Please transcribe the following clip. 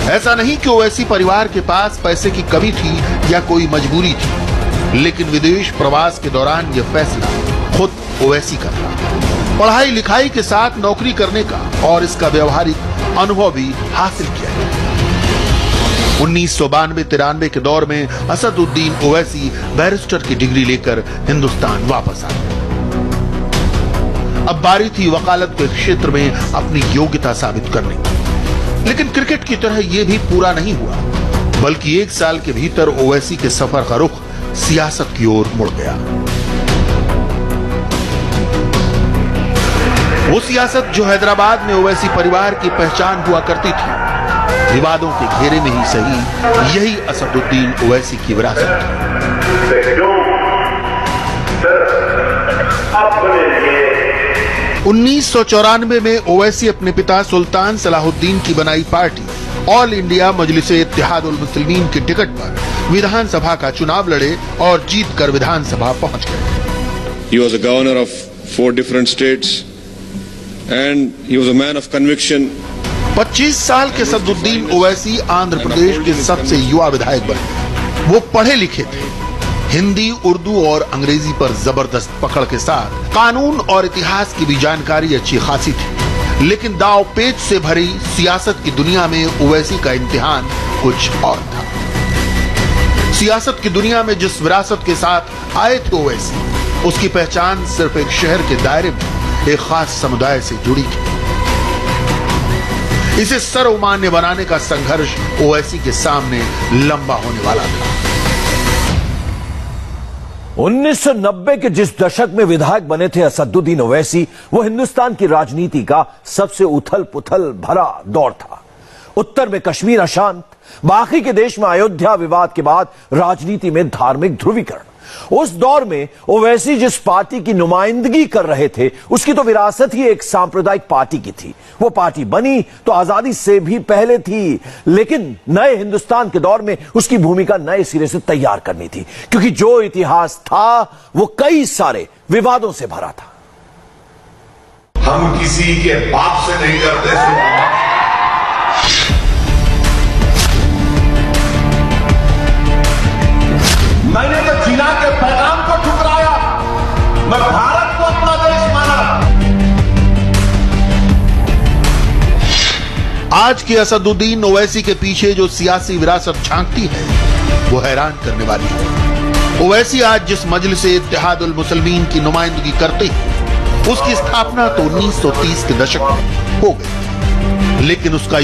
ऐसा नहीं कि ओवैसी परिवार के पास पैसे की कमी थी या कोई मजबूरी थी, लेकिन विदेश प्रवास के दौरान यह फैसला खुद ओवैसी का था। पढ़ाई लिखाई के साथ नौकरी करने का और इसका व्यवहारिक अनुभव भी हासिल किया है। 1992-93 के दौर में असदुद्दीन ओवैसी बैरिस्टर की डिग्री लेकर हिंदुस्तान वापस आ गए। अब बारी थी वकालत के क्षेत्र में अपनी योग्यता साबित करने की। लेकिन क्रिकेट की तरह यह भी पूरा नहीं हुआ, बल्कि 1 साल के भीतर ओवैसी के सफर का रुख सियासत की ओर मुड़ गया। वो सियासत जो हैदराबाद में ओवैसी परिवार की पहचान हुआ करती थी, विवादों के घेरे में ही सही, यही असदुद्दीन ओवैसी की विरासत थी। 1994 में ओवैसी अपने पिता सुल्तान सलाहुद्दीन की बनाई पार्टी ऑल इंडिया मजलिस-ए-इत्तेहादुल मुस्लिमीन की टिकट पर विधानसभा का चुनाव लड़े और जीतकर विधानसभा पहुंच गए। He was a governor of 4 different states and he was a man of conviction. 25 साल के असदुद्दीन ओवैसी आंध्र प्रदेश के सबसे युवा विधायक बने। वो पढ़े लिखे थे, हिंदी, उर्दू और अंग्रेजी पर जबरदस्त पकड़ के साथ कानून और इतिहास की भी जानकारी अच्छी खासी थी। लेकिन दांव पेच से भरी सियासत की दुनिया में ओवैसी का इम्तिहान कुछ और था। सियासत की दुनिया में जिस विरासत के साथ आए थे ओवैसी, उसकी पहचान सिर्फ एक शहर के दायरे में एक खास समुदाय से जुड़ी थी। इसे सर्वमान्य बनाने का संघर्ष ओवैसी के सामने लंबा होने वाला था। 1990 के जिस दशक में विधायक बने थे असदुद्दीन ओवैसी, वो हिंदुस्तान की राजनीति का सबसे उथल पुथल भरा दौर था। उत्तर में कश्मीर अशांत, बाकी के देश में अयोध्या विवाद के बाद राजनीति में धार्मिक ध्रुवीकरण। उस दौर में ओवैसी जिस पार्टी की नुमाइंदगी कर रहे थे, उसकी तो विरासत ही एक सांप्रदायिक पार्टी की थी। वो पार्टी बनी तो आजादी से भी पहले थी, लेकिन नए हिंदुस्तान के दौर में उसकी भूमिका नए सिरे से तैयार करनी थी, क्योंकि जो इतिहास था वो कई सारे विवादों से भरा था। हम किसी के बाप से नहीं डरते। मैंने तो जिना के पैगाम को ठुकराया, मैं भारत को अपना देश माना। आज के असदुद्दीन ओवैसी के पीछे जो सियासी विरासत झांकती है, वो हैरान करने वाली है। ओवैसी आज जिस मजलिस-ए-इत्तेहादुल मुस्लिमीन की नुमाइंदगी करते हैं, उसकी स्थापना तो 1930 के दशक में हो गई, लेकिन उसका